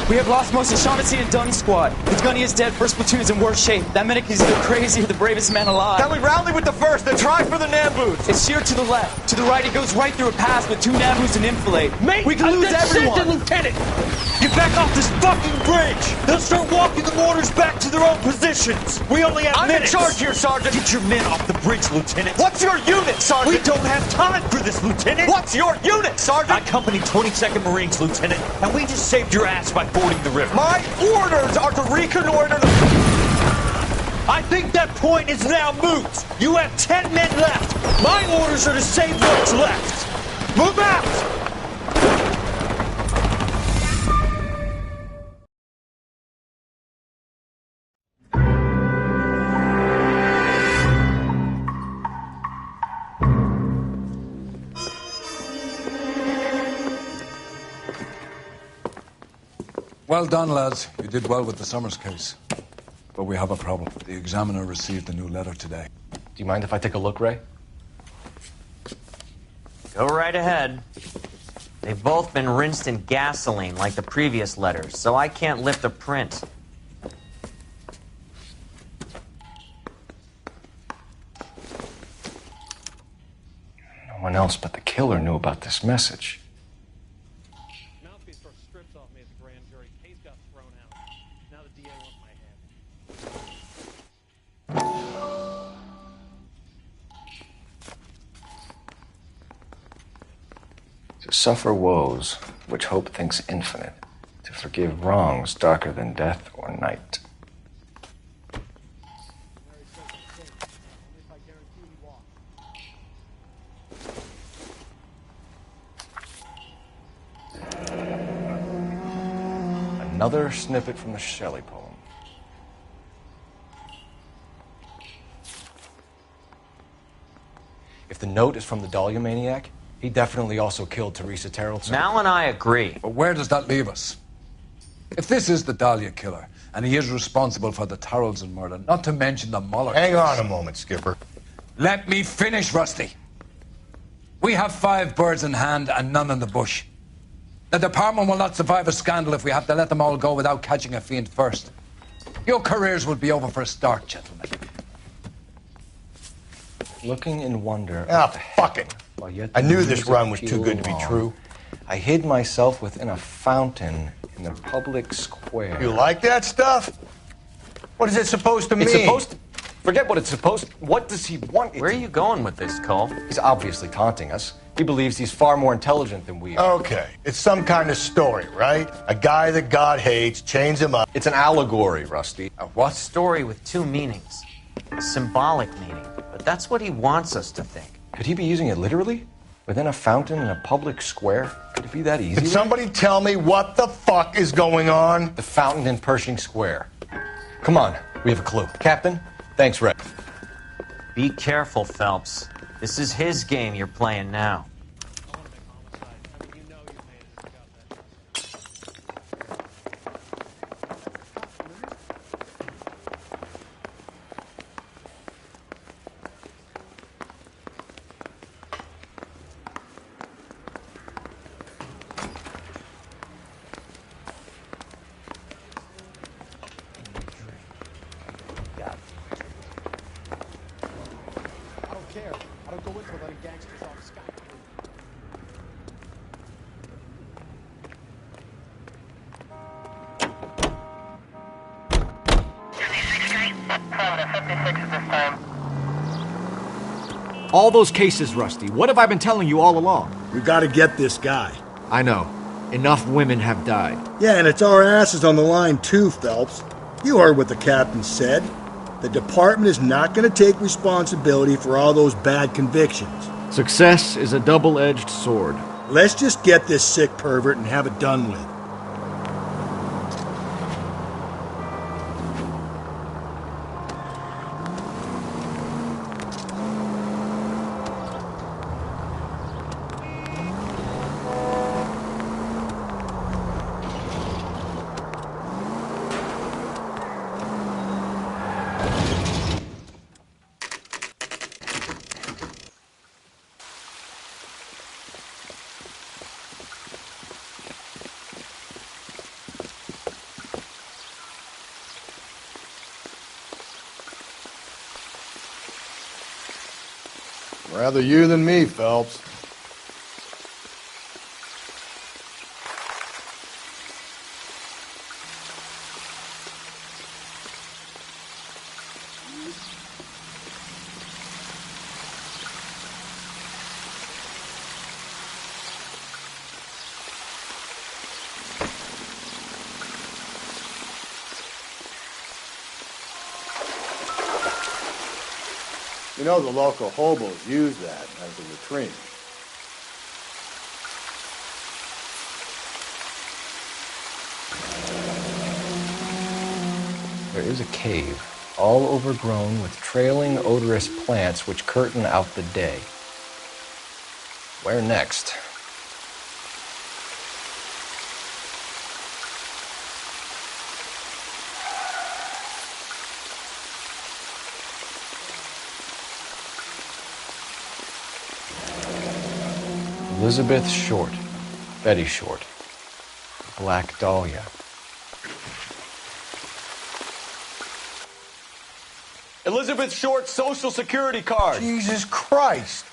We have lost most of Shaughnessy and Dunn squad. The gunny is dead, first platoon is in worse shape. That medic is either crazy or the bravest man alive. Then we rally with the first, then try for the Nambus. It's sheer to the left. To the right, it goes right through a pass with 2 Nambus and enfilade. Mate, we can lose everyone. Lieutenant! Get back off this fucking bridge! They'll start walking the mortars back to their own positions! We only have minutes! I'm in charge here, Sergeant! Get your men off the bridge, Lieutenant! What's your unit, Sergeant? We don't have time for this, Lieutenant! What's your unit, Sergeant? I company 22nd Marines, Lieutenant, and we just saved your ass by fording the river. My orders are to reconnoiter the... I think that point is now moot! You have 10 men left! My orders are to save what's left! Move out! Well done, lads. You did well with the Summers case. But we have a problem. The examiner received a new letter today. Do you mind if I take a look, Ray? Go right ahead. They've both been rinsed in gasoline like the previous letters, so I can't lift a print. No one else but the killer knew about this message. To suffer woes which hope thinks infinite, to forgive wrongs darker than death or night. Another snippet from the Shelley poem. If the note is from the Dahlia maniac, he definitely also killed Teresa Terrellson. Mal and I agree. But where does that leave us? If this is the Dahlia killer, and he is responsible for the Terrellson murder, not to mention the Muller Hang case. on a moment, Skipper. Let me finish, Rusty. We have 5 birds in hand and none in the bush. The department will not survive a scandal if we have to let them all go without catching a fiend first. Your careers will be over for a start, gentlemen. Looking in wonder. Ah, fuck it. I knew this run was too good to be true. I hid myself within a fountain in the public square. You like that stuff? What is it supposed to mean? It's supposed to... Forget what it's supposed to... What does he want it Where are you going with this, Cole? He's obviously taunting us. He believes he's far more intelligent than we are. Okay, it's some kind of story, right? A guy that God hates, chains him up. It's an allegory, Rusty. A what? Story with 2 meanings. A symbolic meaning. But that's what he wants us to think. Could he be using it literally? Within a fountain in a public square? Could it be that easy? Can somebody tell me what the fuck is going on? The fountain in Pershing Square. Come on, we have a clue. Captain, thanks, Red. Be careful, Phelps. This is his game you're playing now. All those cases, Rusty. What have I been telling you all along? We gotta get this guy. I know. Enough women have died. Yeah, and it's our asses on the line too, Phelps. You heard what the captain said. The department is not gonna take responsibility for all those bad convictions. Success is a double-edged sword. Let's just get this sick pervert and have it done with. Rather you than me, Phelps. You know the local hobos use that as a latrine. There is a cave, all overgrown with trailing, odorous plants which curtain out the day. Where next? Elizabeth Short, Betty Short, Black Dahlia. Elizabeth Short's Social Security card. Jesus Christ.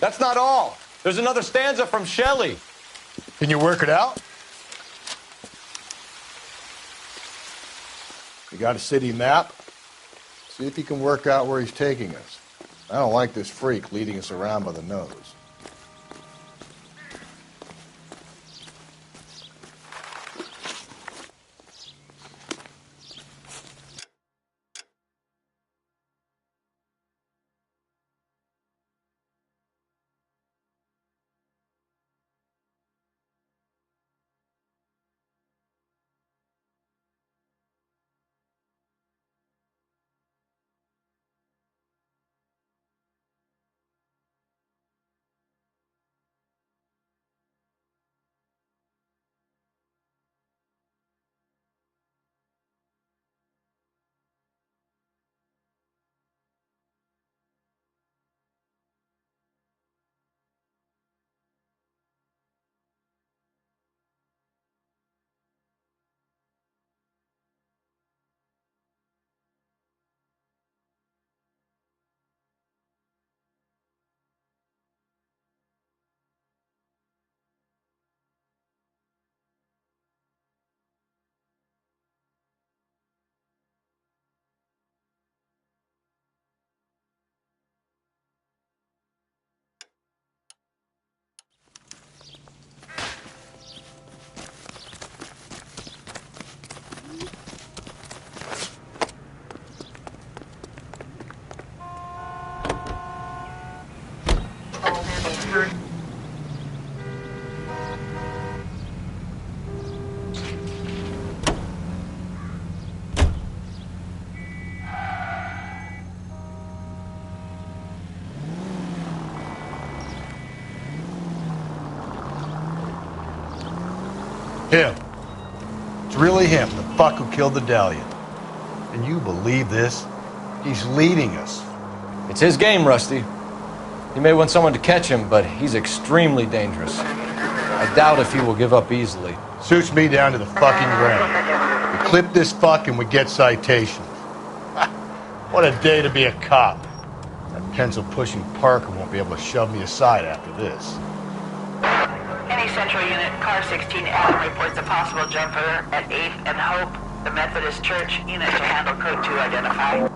That's not all. There's another stanza from Shelley. Can you work it out? You got a city map? See if you can work out where he's taking us. I don't like this freak leading us around by the nose. Him. It's really him, the fuck who killed the Dahlia. Can you believe this? He's leading us. It's his game, Rusty. He may want someone to catch him, but he's extremely dangerous. I doubt if he will give up easily. Suits me down to the fucking ground. We clip this fuck and we get citations. What a day to be a cop. That pencil-pushing Parker won't be able to shove me aside after this. Any Central Unit, Car 16 Adam reports a possible jumper at 8th and Hope. The Methodist Church unit to handle code 2 identify.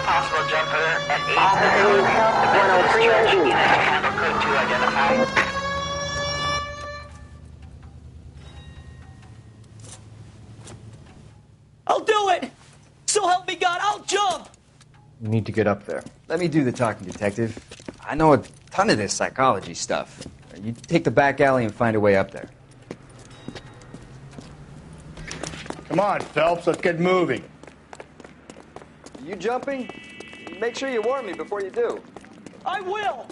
a possible jumper at 8th and Hope. The Methodist Church unit to handle code 2 identified. I'll do it! So help me God, I'll jump! You need to get up there. Let me do the talking, Detective. I know a ton of this psychology stuff. You take the back alley and find a way up there. Come on, Phelps, let's get moving. Are you jumping? Make sure you warn me before you do. I will!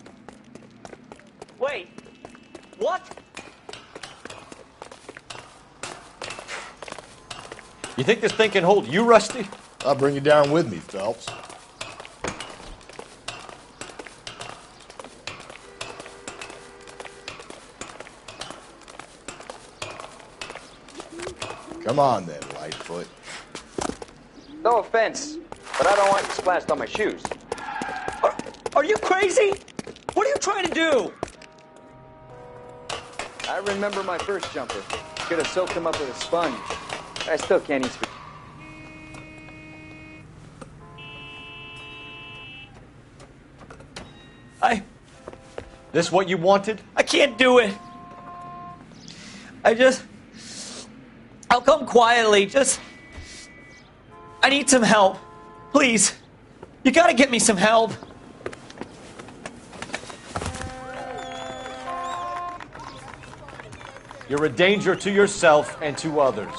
Wait, what? You think this thing can hold you, Rusty? I'll bring you down with me, Phelps. Come on then, Lightfoot. No offense, but I don't want you splashed on my shoes. Are you crazy? What are you trying to do? I remember my first jumper. Could have soaked him up with a sponge. I still can't eat spaghetti. This what you wanted? I can't do it. I'll come quietly, I need some help. Please. You gotta get me some help. You're a danger to yourself and to others.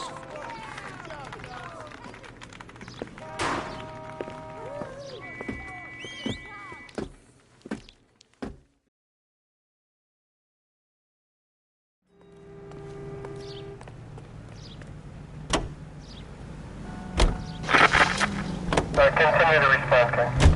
Continue to respond, King.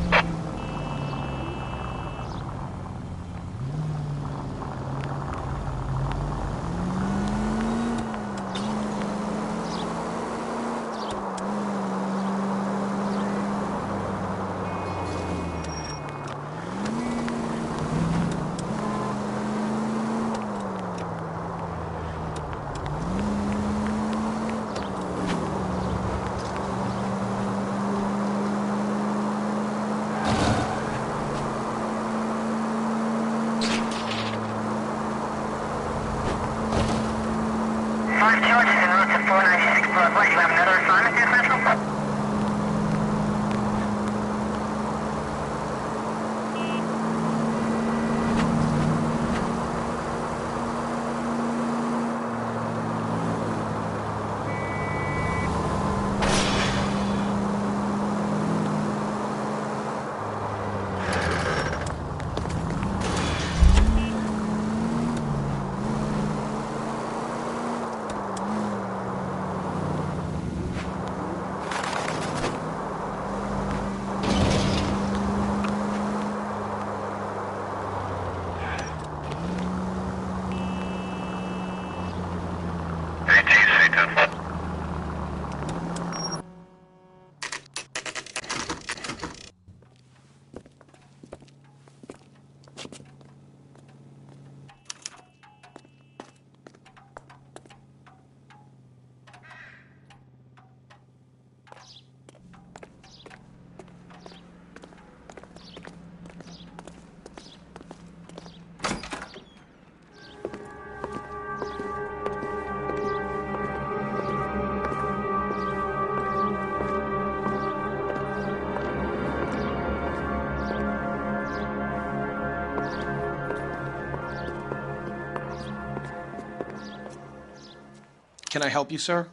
Can I help you, sir?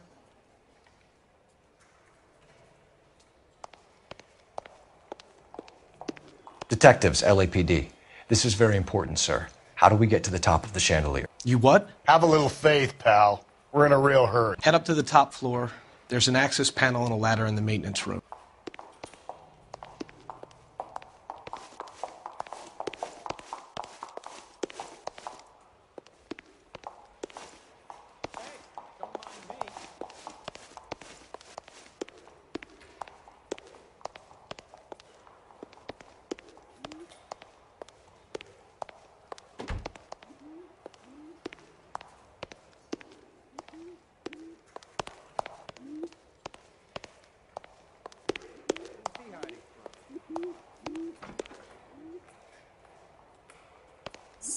Detectives, LAPD. This is very important, sir. How do we get to the top of the chandelier? You what? Have a little faith, pal. We're in a real hurry. Head up to the top floor. There's an access panel and a ladder in the maintenance room.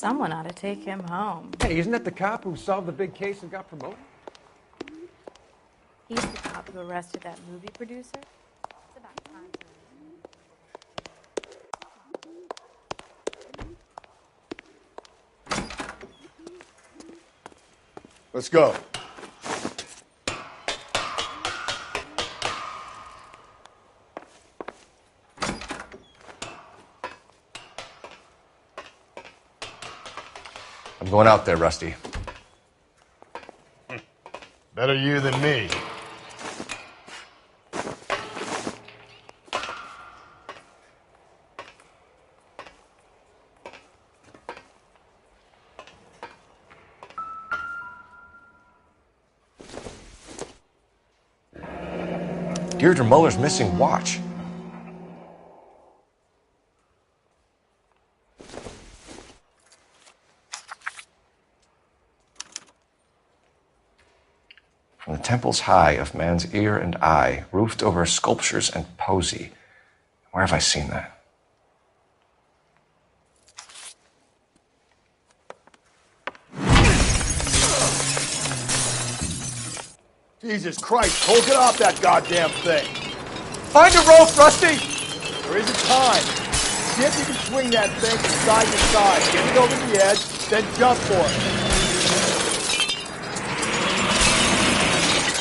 Someone ought to take him home. Hey, isn't that the cop who solved the big case and got promoted? He's the cop who arrested that movie producer. It's about time for Let's go. I'm going out there, Rusty. Better you than me. Deirdre Muller's missing watch. From the temples high of man's ear and eye, roofed over sculptures and poesy. Where have I seen that? Jesus Christ, hold it off that goddamn thing. Find a rope, Rusty! There isn't time. See if you can swing that thing from side to side. Get it over the edge, then jump for it.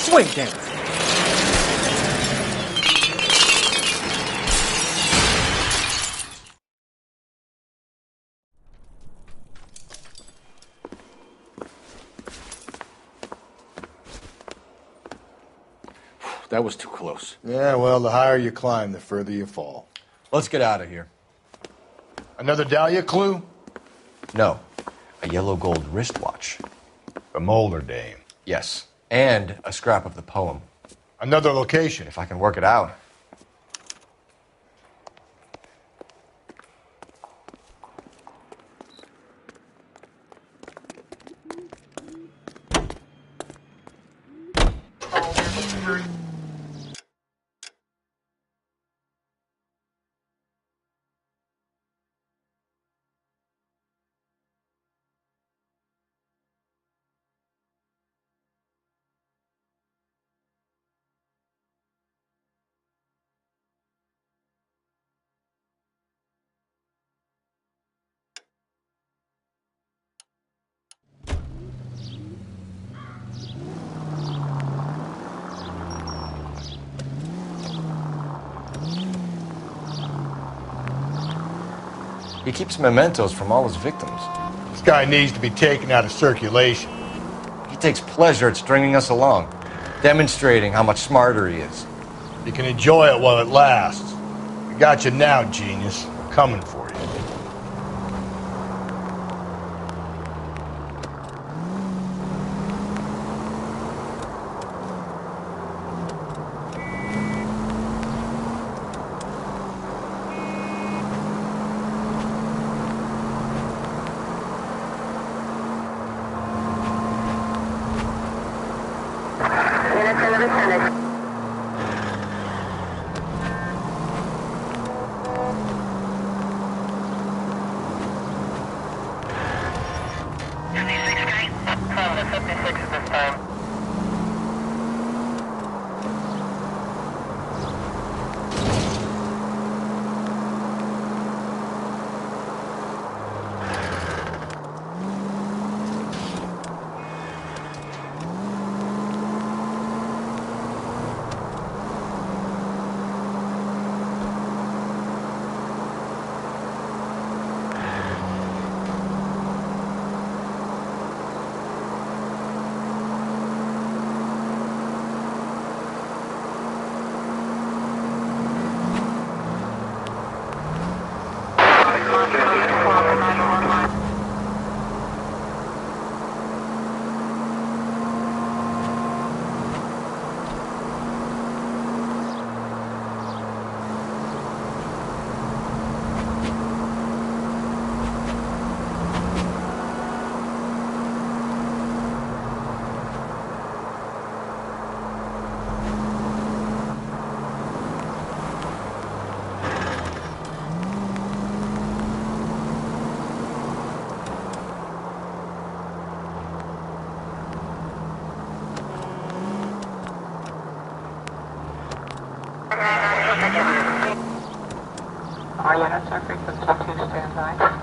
Swing, damn it. That was too close. Yeah, well, the higher you climb, the further you fall. Let's get out of here. Another Dahlia clue? No. A yellow gold wristwatch. The Molar Dame. Yes. And a scrap of the poem. Another location. If I can work it out. He keeps mementos from all his victims. This guy needs to be taken out of circulation. He takes pleasure at stringing us along, demonstrating how much smarter he is. You can enjoy it while it lasts. We got you now, genius. We're coming for you. All units are frequency 2 standby.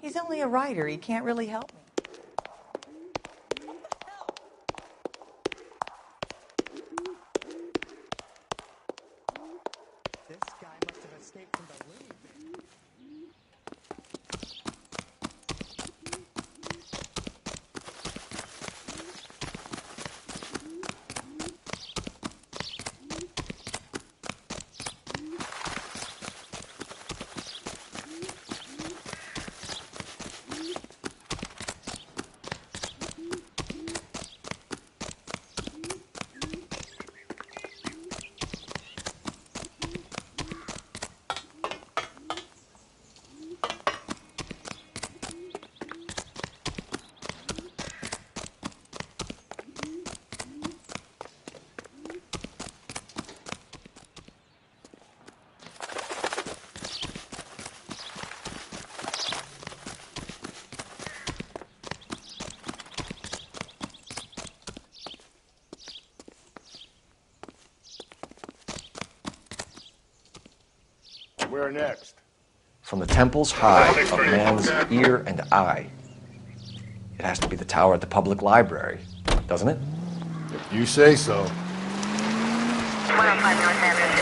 He's only a writer. He can't really help me. This guy must have escaped from the loony bin. Where next? From the temple's high of man's ear and eye. It has to be the tower at the public library, doesn't it? If you say so. 105 North Avenue.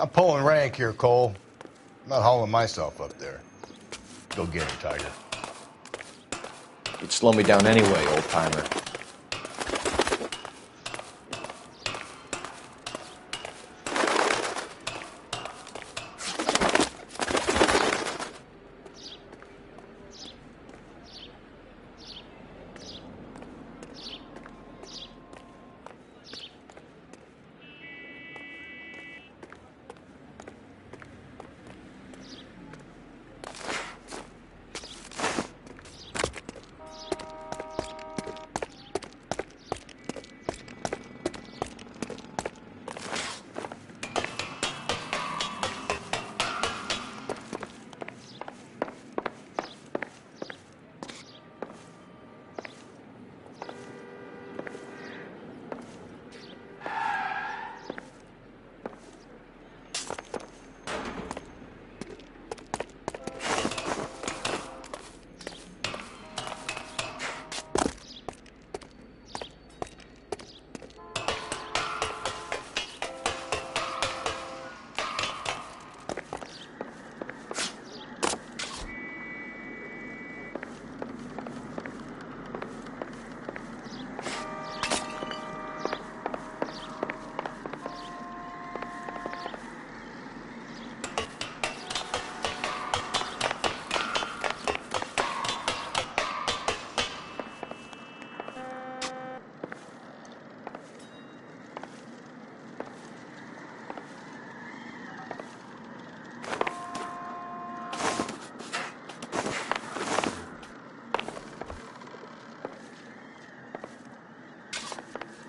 I'm pulling rank here, Cole. I'm not hauling myself up there. Go get him, Tiger. You'd slow me down anyway, old-timer.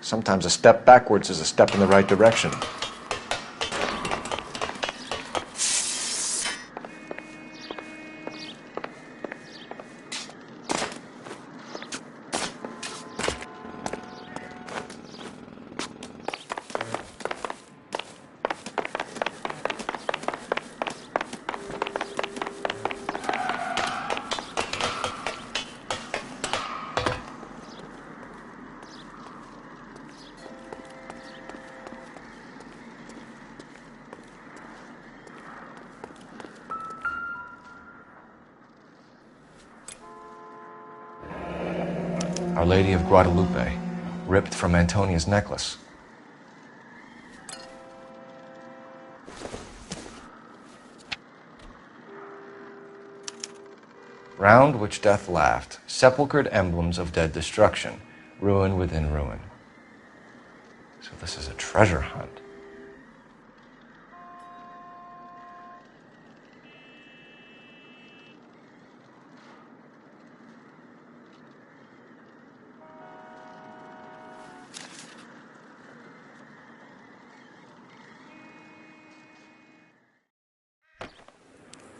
Sometimes a step backwards is a step in the right direction. Our Lady of Guadalupe, ripped from Antonia's necklace. Round which death laughed, sepulchred emblems of dead destruction, ruin within ruin. So this is a treasure hunt.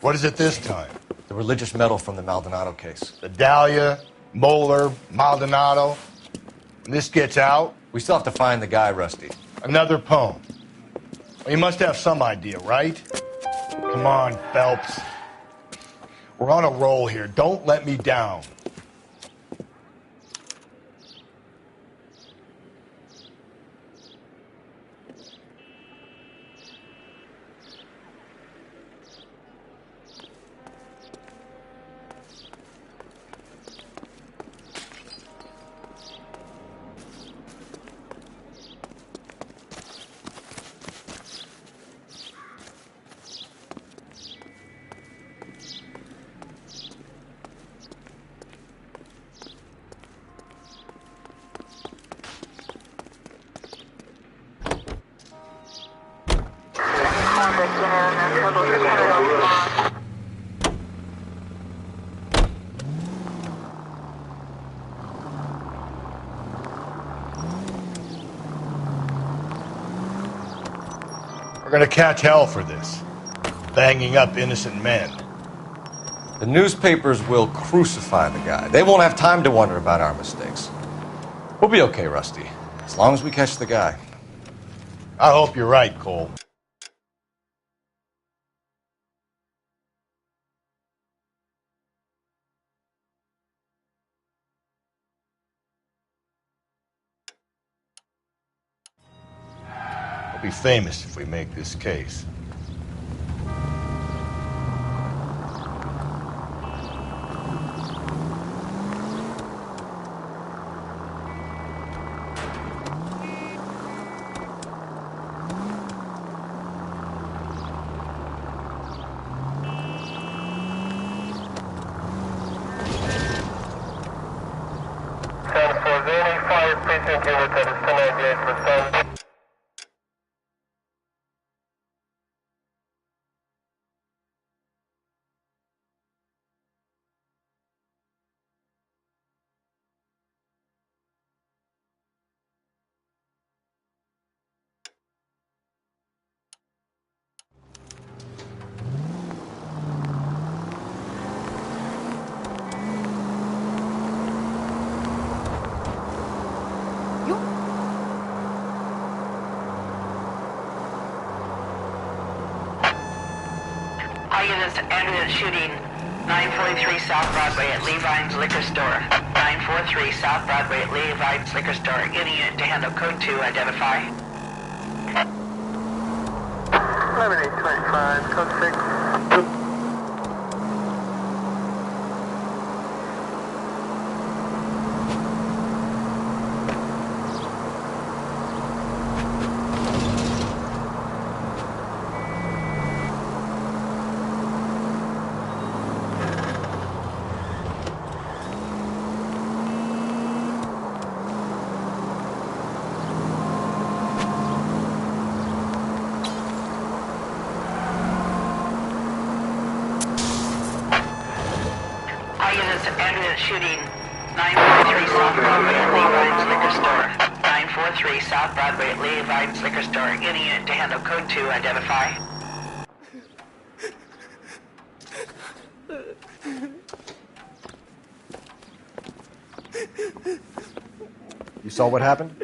What is it this time? The religious medal from the Maldonado case. The Dahlia, Moeller, Maldonado. When this gets out... We still have to find the guy, Rusty. Another poem. Well, you must have some idea, right? Come on, Phelps. We're on a roll here. Don't let me down. We're gonna catch hell for this. Banging up innocent men. The newspapers will crucify the guy. They won't have time to wonder about our mistakes. We'll be okay, Rusty, as long as we catch the guy. I hope you're right, Cole. We'll be famous if we make this case. All units, ambulance shooting 943 South Broadway at Levine's Liquor Store. 943 South Broadway at Levine's Liquor Store. Any unit to handle code 2, identify. 11825, code 6. Ambulance shooting 943 South Broadway at Levine's Liquor Store. 943 South Broadway at Levine's Liquor Store. Any unit to handle code 2, identify. You saw what happened?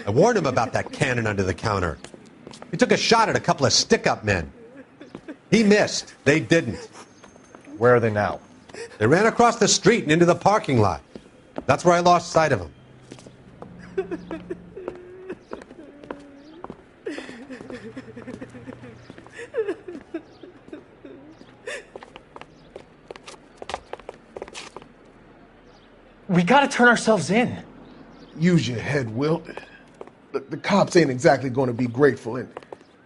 I warned him about that cannon under the counter. He took a shot at a couple of stick-up men. He missed. They didn't. Where are they now? They ran across the street and into the parking lot. That's where I lost sight of them. We gotta turn ourselves in. Use your head, Wilt. Look, the cops ain't exactly going to be grateful, and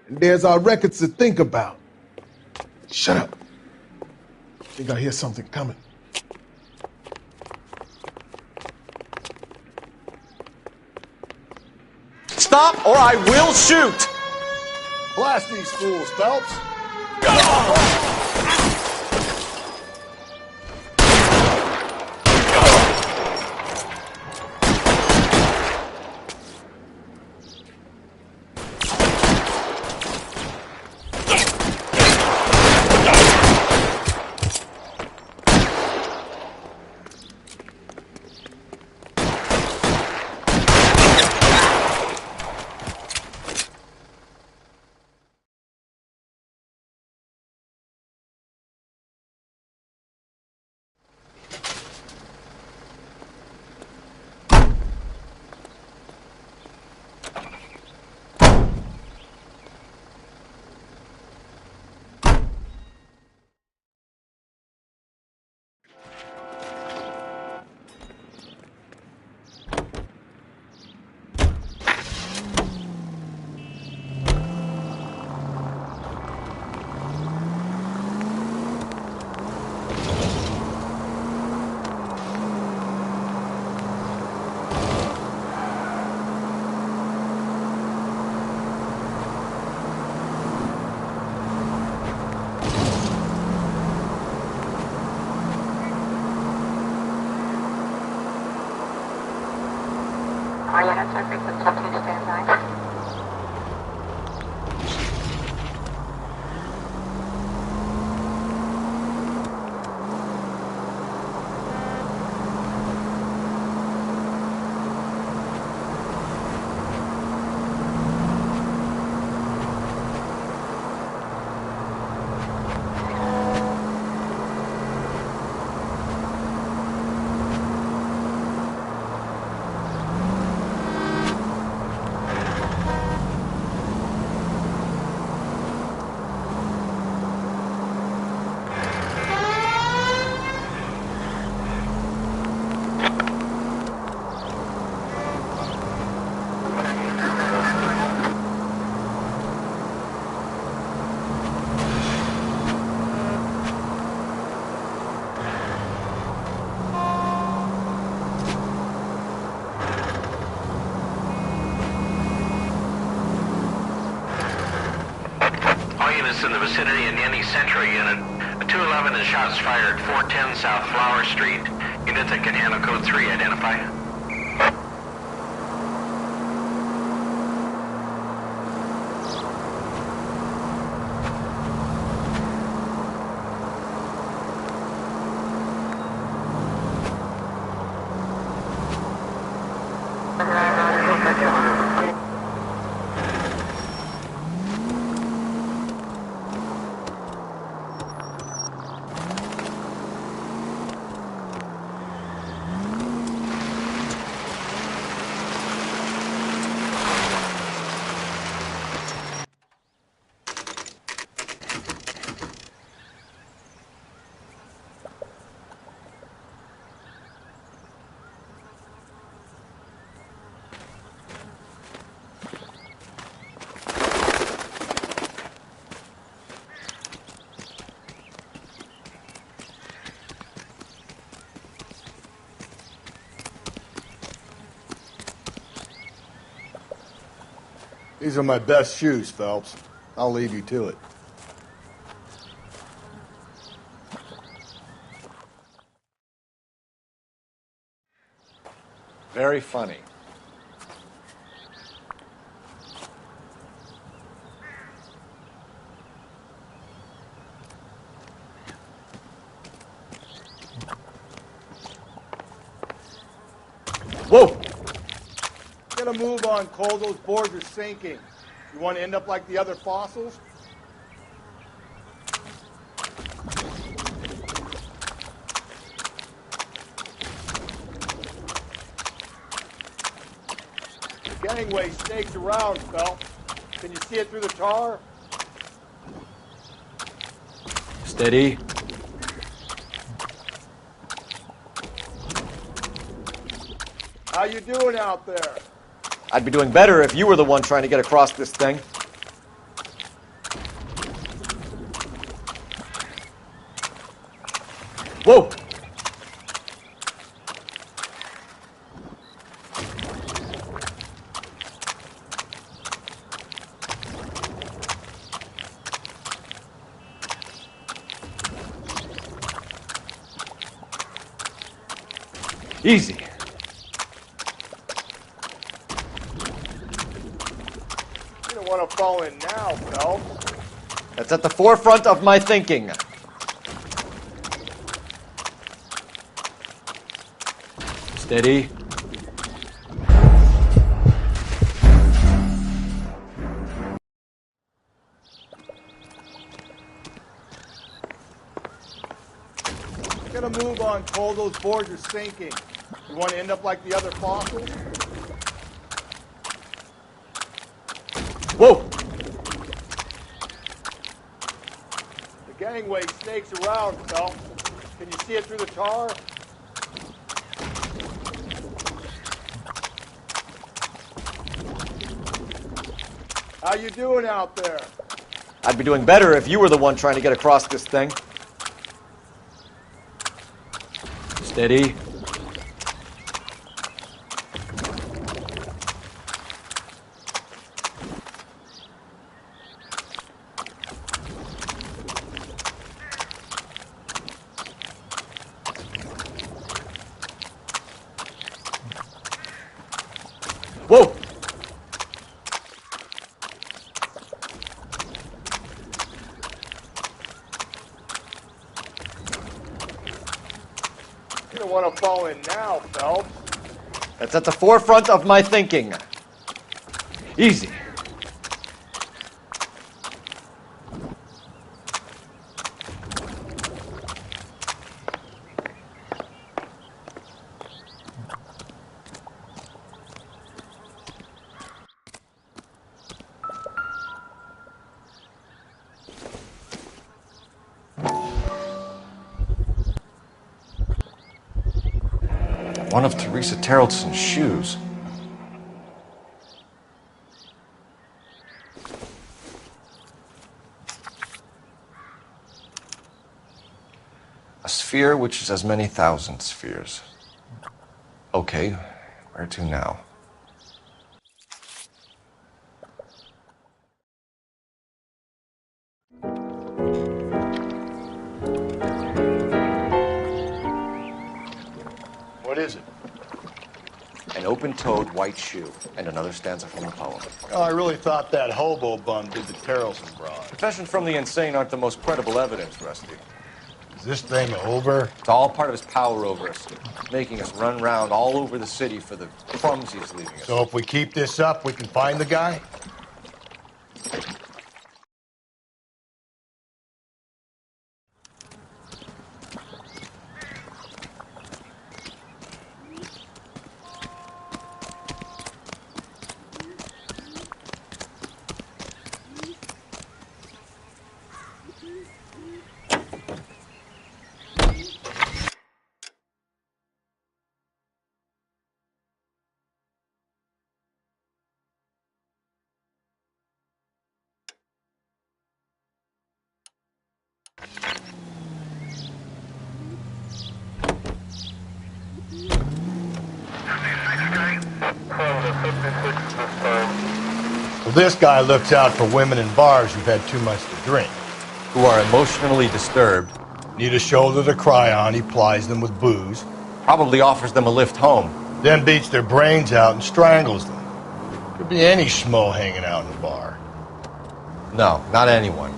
there's our records to think about. Shut up. I think I hear something coming. Stop or I will shoot! Blast these fools, Phelps! All units are frequent subject standby. exists in the vicinity in any Central unit. A 211 is shots fired, 410 South Flower Street. Units that can handle code 3, identify. These are my best shoes, Phelps. I'll leave you to it. Very funny. Whoa! Get a move on, Cole. Those boards are sinking. You want to end up like the other fossils? The gangway snakes around, Phelps. Can you see it through the tar? Steady. How you doing out there? I'd be doing better if you were the one trying to get across this thing. Whoa! Easy. You don't want to fall in now, Phelps. That's at the forefront of my thinking. Steady. Get a move on, Cole. Those boards are sinking. You want to end up like the other fossils? Whoa! The gangway snakes around, Phelps. Can you see it through the tar? How you doing out there? I'd be doing better if you were the one trying to get across this thing. Steady. Whoa! You don't want to fall in now, Phelps. That's at the forefront of my thinking. Easy. One of Teresa Terreldson's shoes. A sphere which is as many thousand spheres. Okay, where to now? an open-toed white shoe, and another stanza from the poem. Oh, I really thought that hobo bum did the Terrelson broad. Confessions from the insane aren't the most credible evidence, Rusty. Is this thing over? It's all part of his power over us, making us run round all over the city for the crumbs he's leaving us. So if we keep this up, we can find the guy? Well, this guy looks out for women in bars who've had too much to drink. Who are emotionally disturbed. Need a shoulder to cry on, he plies them with booze. Probably offers them a lift home. Then beats their brains out and strangles them. Could be any schmo hanging out in the bar. No, not anyone.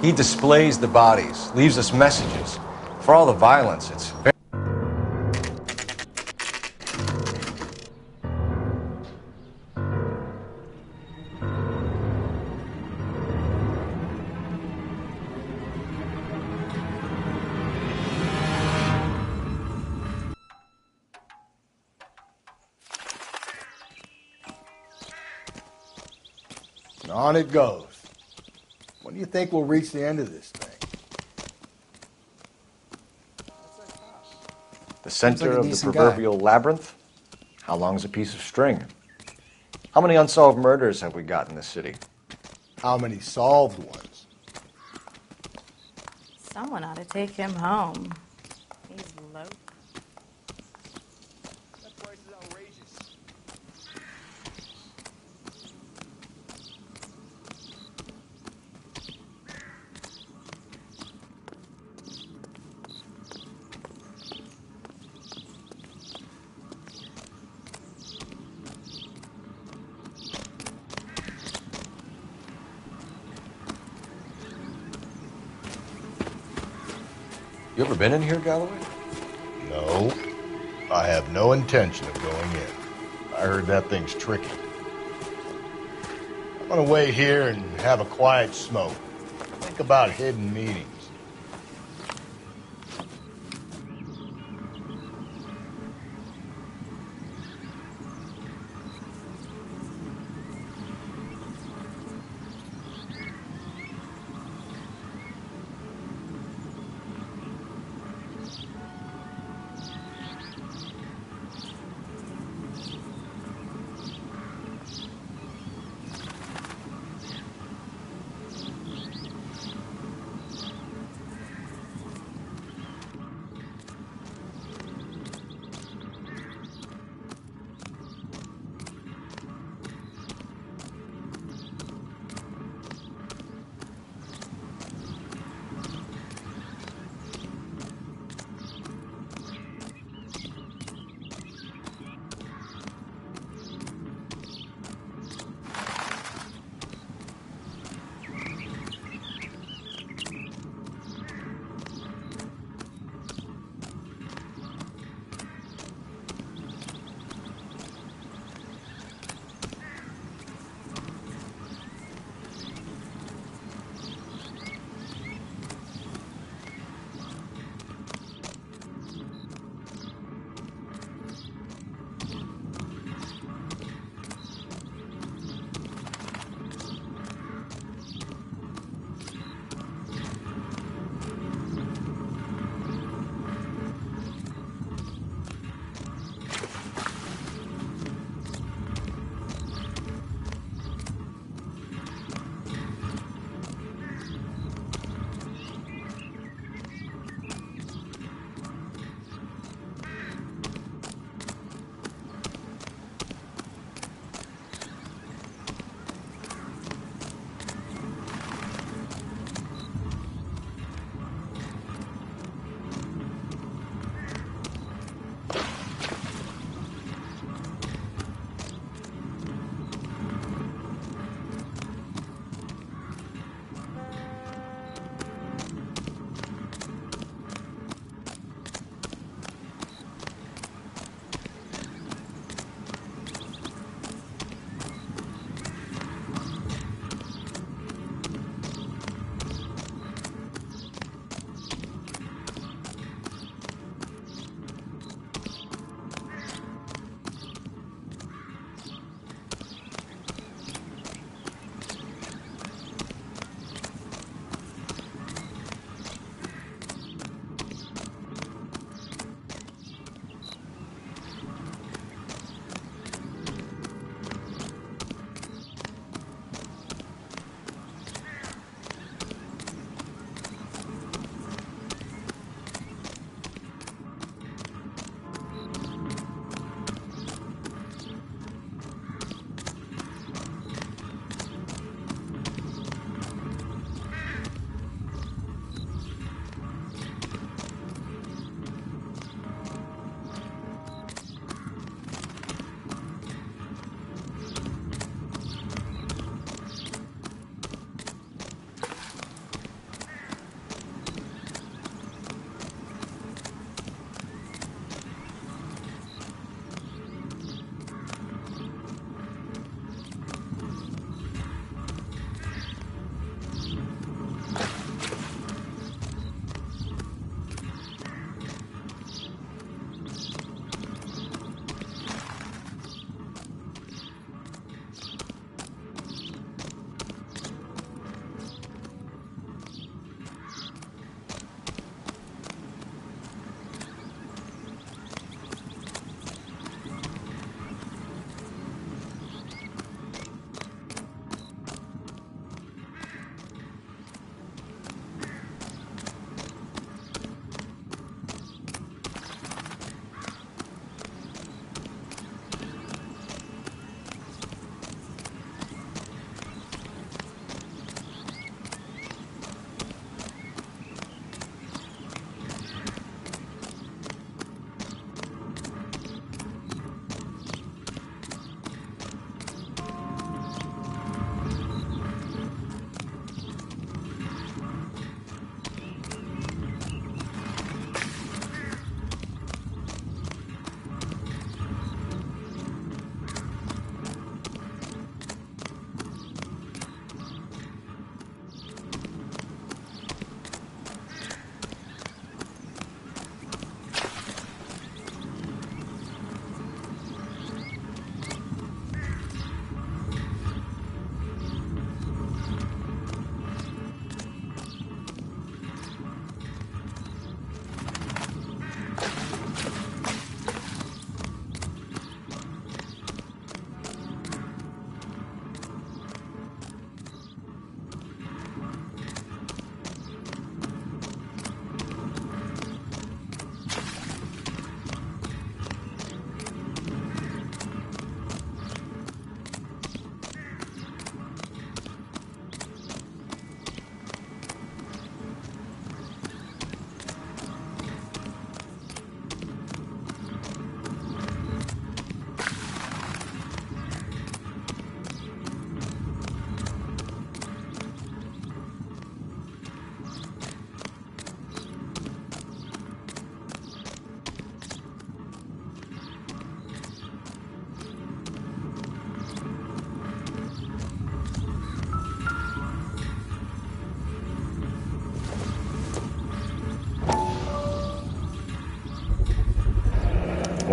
He displays the bodies, leaves us messages. For all the violence, it's very... And on it goes. When do you think we'll reach the end of this thing? The center like a of the decent proverbial labyrinth? How long's a piece of string? How many unsolved murders have we got in this city? How many solved ones? Someone ought to take him home. He's low. That price is outrageous. You ever been in here, Galloway? No. I have no intention of going in. I heard that thing's tricky. I'm gonna wait here and have a quiet smoke. Think about hidden meetings.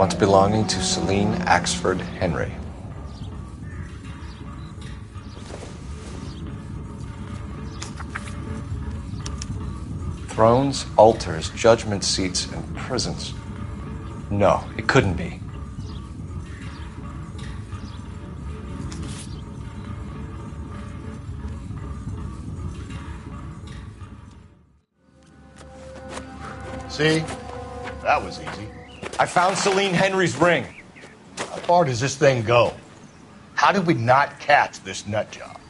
once belonging to Celine Axford Henry. Thrones, altars, judgment seats, and prisons. No, it couldn't be. See? That was easy. I found Celine Henry's ring. How far does this thing go? How did we not catch this nut job?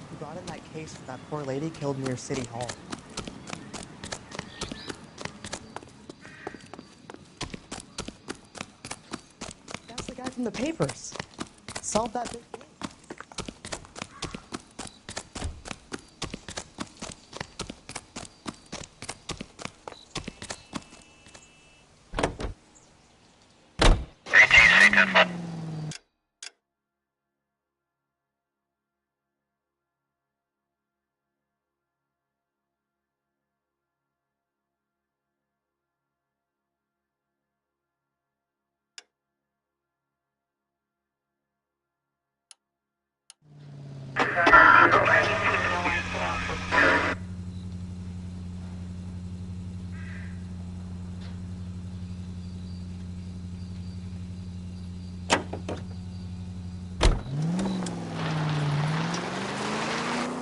Who brought in that case for that poor lady killed near City Hall? That's the guy from the papers. Solved that big case.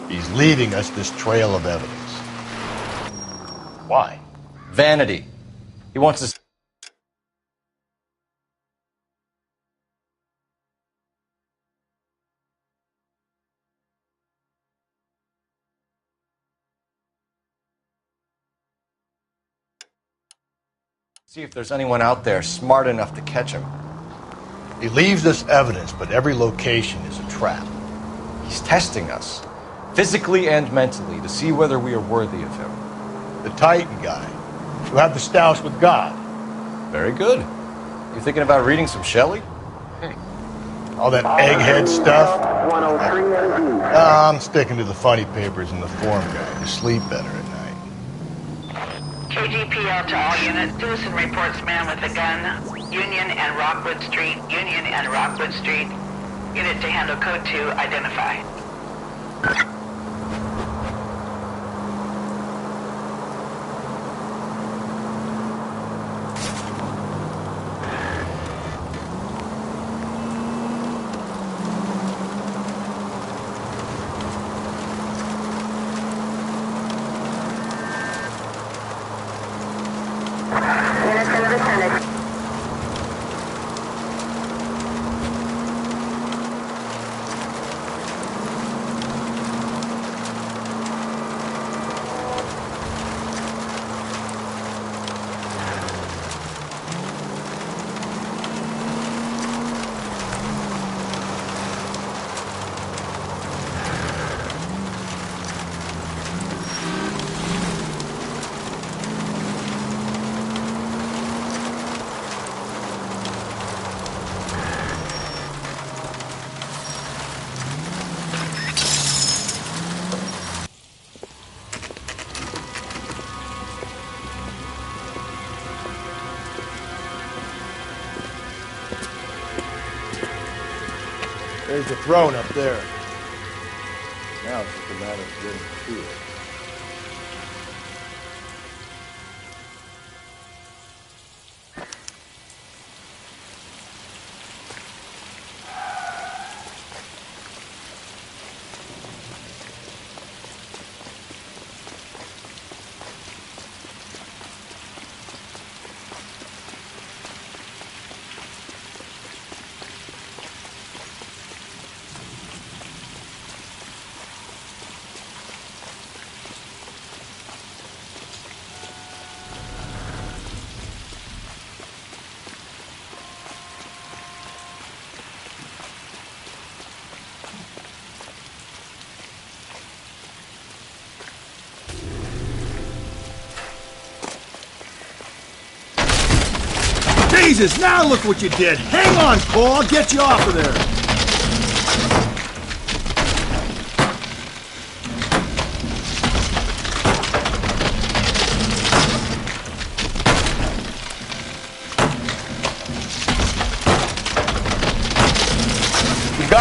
He's leaving us this trail of evidence. Why? Vanity. He wants to see if there's anyone out there smart enough to catch him. He leaves us evidence, but every location is a trap. He's testing us, physically and mentally, to see whether we are worthy of him. The Titan guy, who had the stoush with God. Very good. You thinking about reading some Shelley? All that egghead stuff? I'm sticking to the funny papers and the form guide. You sleep better at night. KGPL to all units. Citizen reports man with a gun. Union and Rockwood Street. Union and Rockwood Street. Unit to handle code 2. Identify. There's the throne up there. Now it's just a matter of getting to it. Jesus, now look what you did! Hang on, Cole, I'll get you off of there!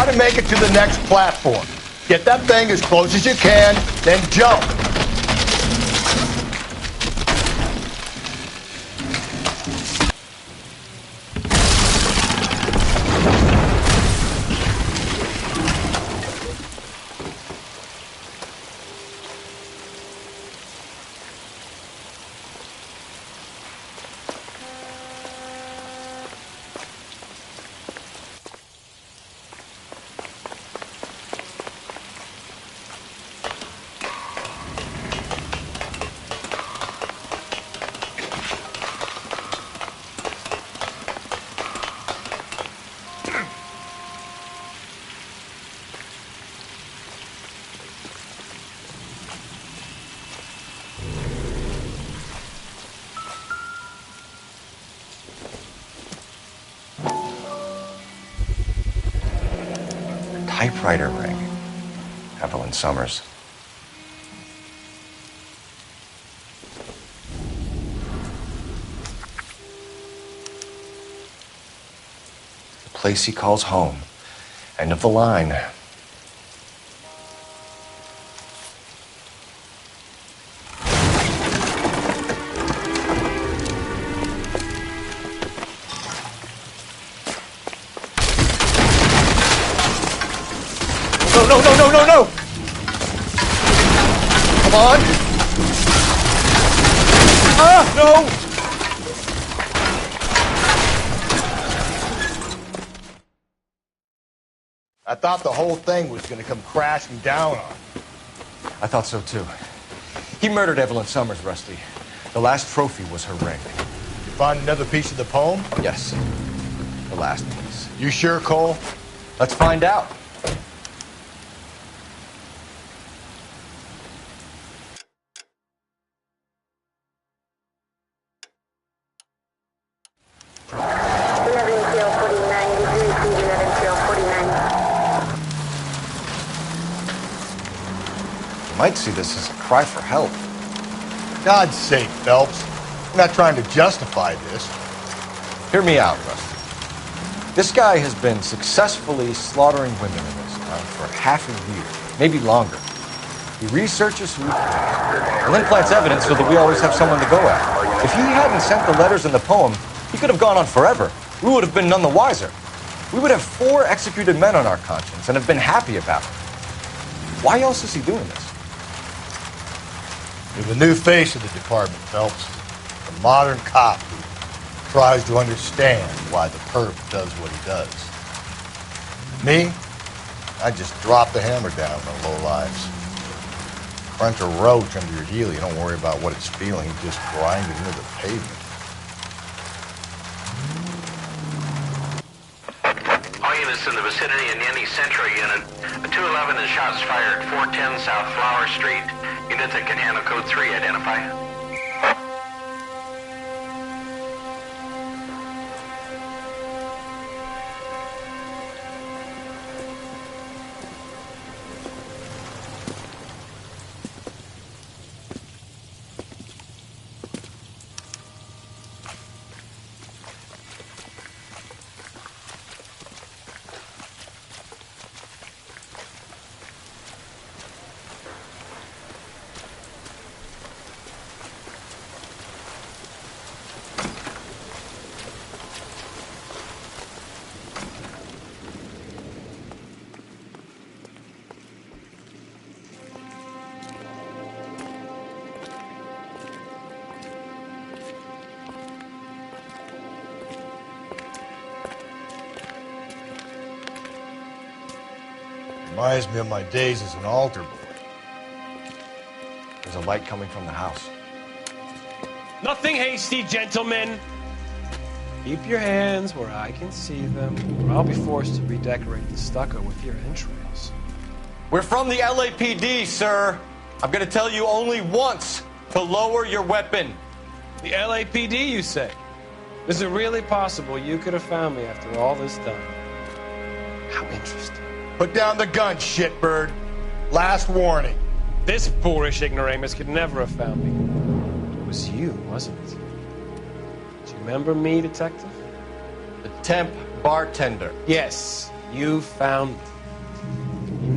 gotta make it to the next platform. Get that thing as close as you can, then jump. Typewriter ring. Evelyn Summers. The place he calls home. End of the line. No! Come on! Ah, no! I thought the whole thing was gonna come crashing down on him. I thought so too. He murdered Evelyn Summers, Rusty. The last trophy was her ring. You find another piece of the poem? Yes. The last piece. You sure, Cole? Let's find out. Might see this as a cry for help. For God's sake, Phelps. I'm not trying to justify this. Hear me out, Rusty. This guy has been successfully slaughtering women in this town for half a year, maybe longer. He researches who he kills, and then plants evidence so that we always have someone to go after. If he hadn't sent the letters in the poem, he could have gone on forever. We would have been none the wiser. We would have 4 executed men on our conscience and have been happy about it. Why else is he doing this? You're the new face of the department, Phelps. A modern cop who tries to understand why the perp does what he does. Me? I just drop the hammer down on the low lives. Crunch a roach under your heel, you don't worry about what it's feeling, you just grind it into the pavement. All units in the vicinity in any Central unit. A 211 and shots fired, 410 South Flower Street. Units that can handle code 3, identify. Reminds me of my days as an altar boy. There's a light coming from the house. Nothing hasty, gentlemen. Keep your hands where I can see them, or I'll be forced to redecorate the stucco with your entrails. We're from the LAPD, sir. I'm gonna tell you only once to lower your weapon. The LAPD, you say? Is it really possible you could have found me after all this time? How interesting. Put down the gun, shitbird. Last warning. This boorish ignoramus could never have found me. It was you, wasn't it? Do you remember me, detective? The temp bartender. Yes, you found me.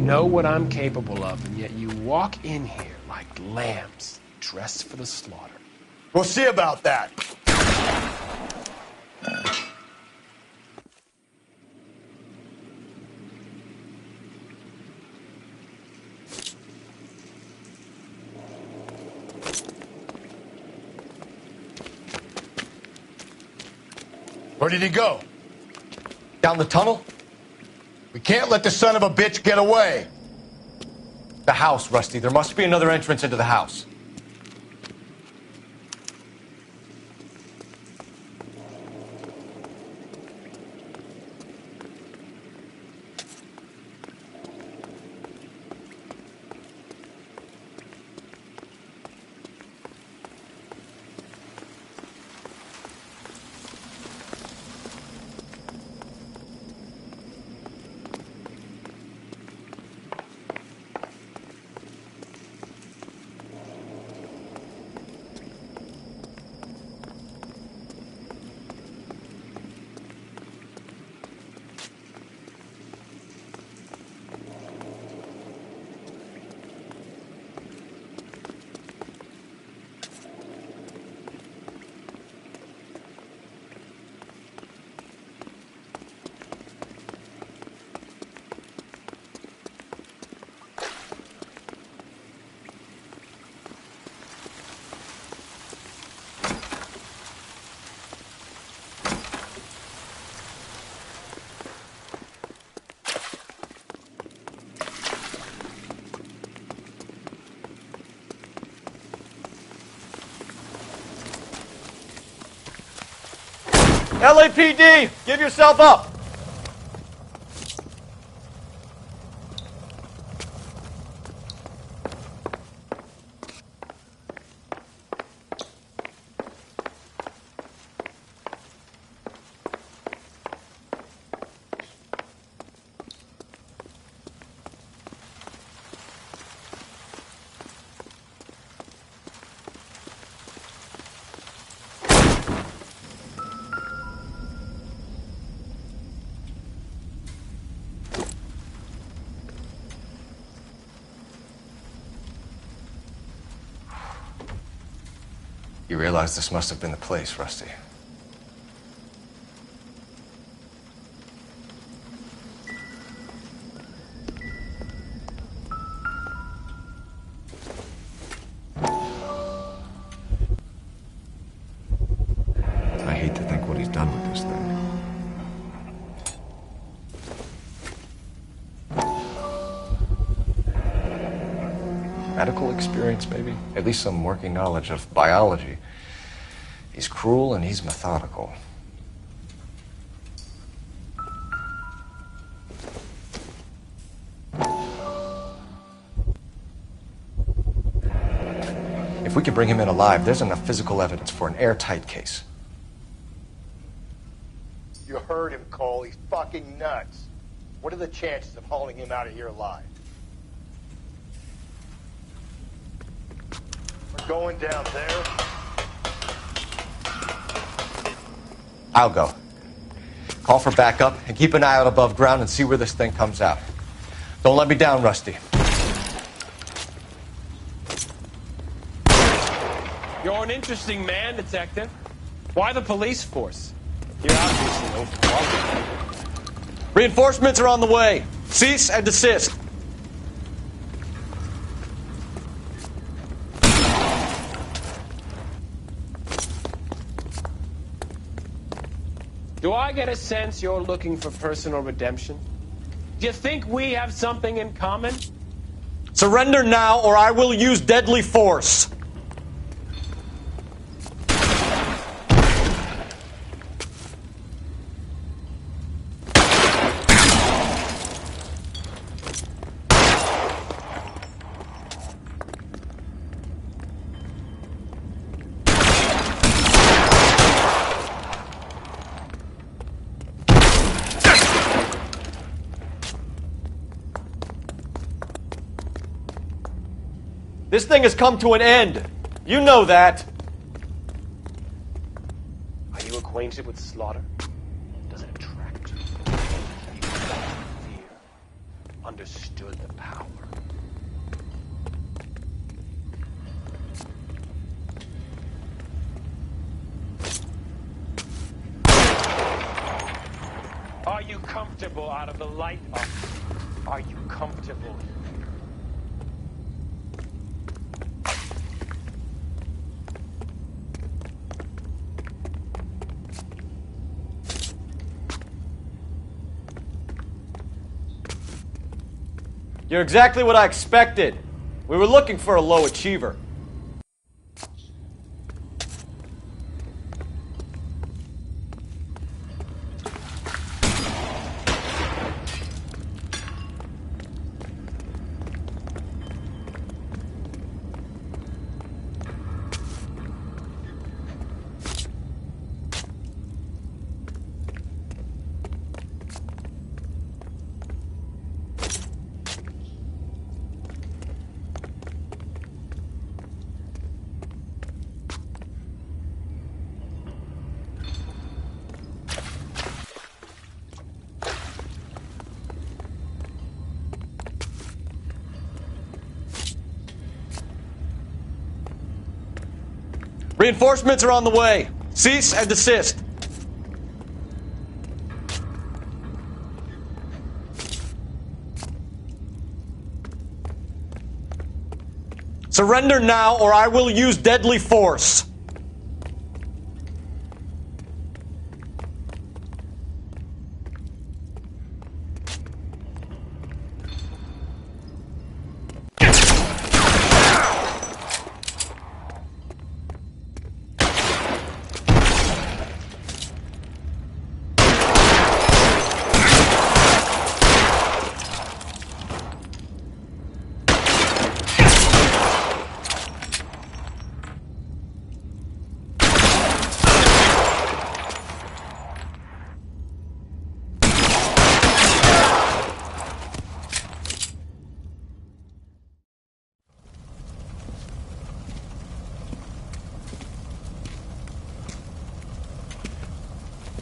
know what I'm capable of, and yet you walk in here like lambs dressed for the slaughter. We'll see about that. Where did he go? Down the tunnel? We can't let the son of a bitch get away. The house, Rusty. There must be another entrance into the house. LAPD, give yourself up. You realize this must have been the place, Rusty. I hate to think what he's done with this thing. Medical experience, maybe? At least some working knowledge of biology. He's cruel and he's methodical. If we could bring him in alive, there's enough physical evidence for an airtight case. You heard him, Cole. He's fucking nuts. What are the chances of hauling him out of here alive? We're going down there. I'll go. Call for backup and keep an eye out above ground and see where this thing comes out. Don't let me down, Rusty. You're an interesting man, Detective. Why the police force? You're obviously no problem. Reinforcements are on the way. Cease and desist. Do I get a sense you're looking for personal redemption? Do you think we have something in common? Surrender now or I will use deadly force. This thing has come to an end. You know that. Are you acquainted with slaughter? Does it attract you? Fear. understood the power. Are you comfortable out of the light? Are you comfortable? You're exactly what I expected. We were looking for a low achiever. Reinforcements are on the way. Cease and desist. Surrender now, or I will use deadly force.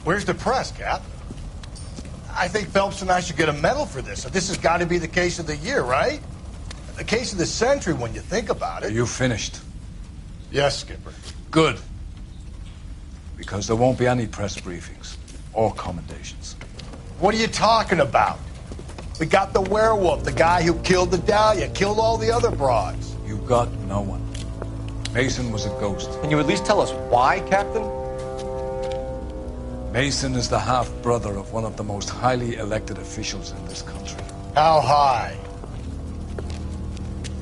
Where's the press, Cap? I think Phelps and I should get a medal for this. This has got to be the case of the year, right? The case of the century when you think about it. Are you finished? Yes, Skipper. Good. Because there won't be any press briefings or commendations. What are you talking about? We got the werewolf, the guy who killed the Dahlia, killed all the other broads. You got no one. Mason was a ghost. Can you at least tell us why, Captain? Mason is the half-brother of one of the most highly elected officials in this country. How high?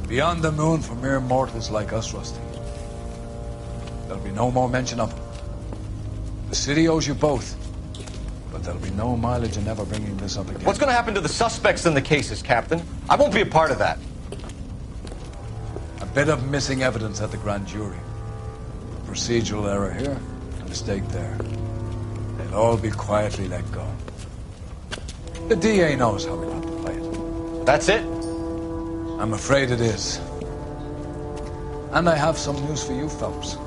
Beyond the moon for mere mortals like us, Rusty. There'll be no more mention of him. The city owes you both. But there'll be no mileage in ever bringing this up again. What's going to happen to the suspects in the cases, Captain? I won't be a part of that. A bit of missing evidence at the grand jury. A procedural error here, a mistake there. They'll all be quietly let go. The DA knows how we want to play it. That's it? I'm afraid it is. And I have some news for you, Phelps.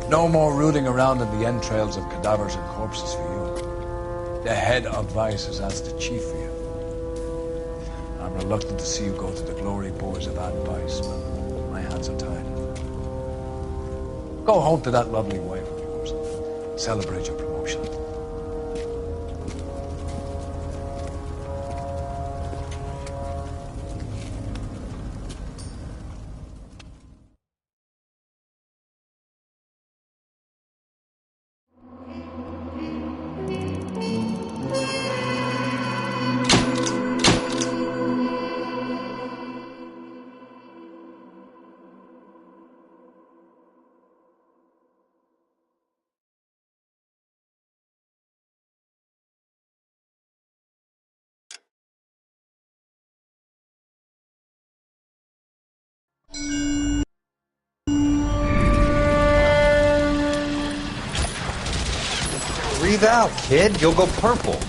No more rooting around in the entrails of cadavers and corpses for you. The head of Vice has asked the chief for you. I'm reluctant to see you go to the glory boards of advice, but my hands are tied. Go home to that lovely wife of yours. Celebrate your promotion. Breathe out, kid. You'll go purple.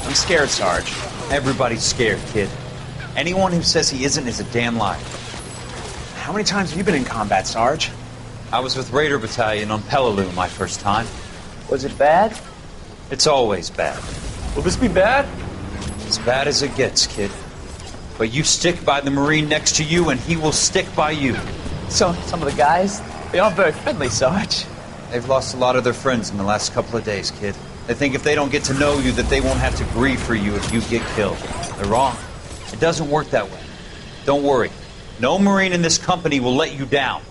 I'm scared, Sarge. Everybody's scared, kid. Anyone who says he isn't is a damn liar. How many times have you been in combat, Sarge? I was with Raider Battalion on Peleliu my first time. Was it bad? It's always bad. Will this be bad? As bad as it gets, kid. But you stick by the Marine next to you, and he will stick by you. So, some of the guys, they aren't very friendly, Sarge. They've lost a lot of their friends in the last couple of days, kid. They think if they don't get to know you, that they won't have to grieve for you if you get killed. They're wrong. It doesn't work that way. Don't worry. No Marine in this company will let you down.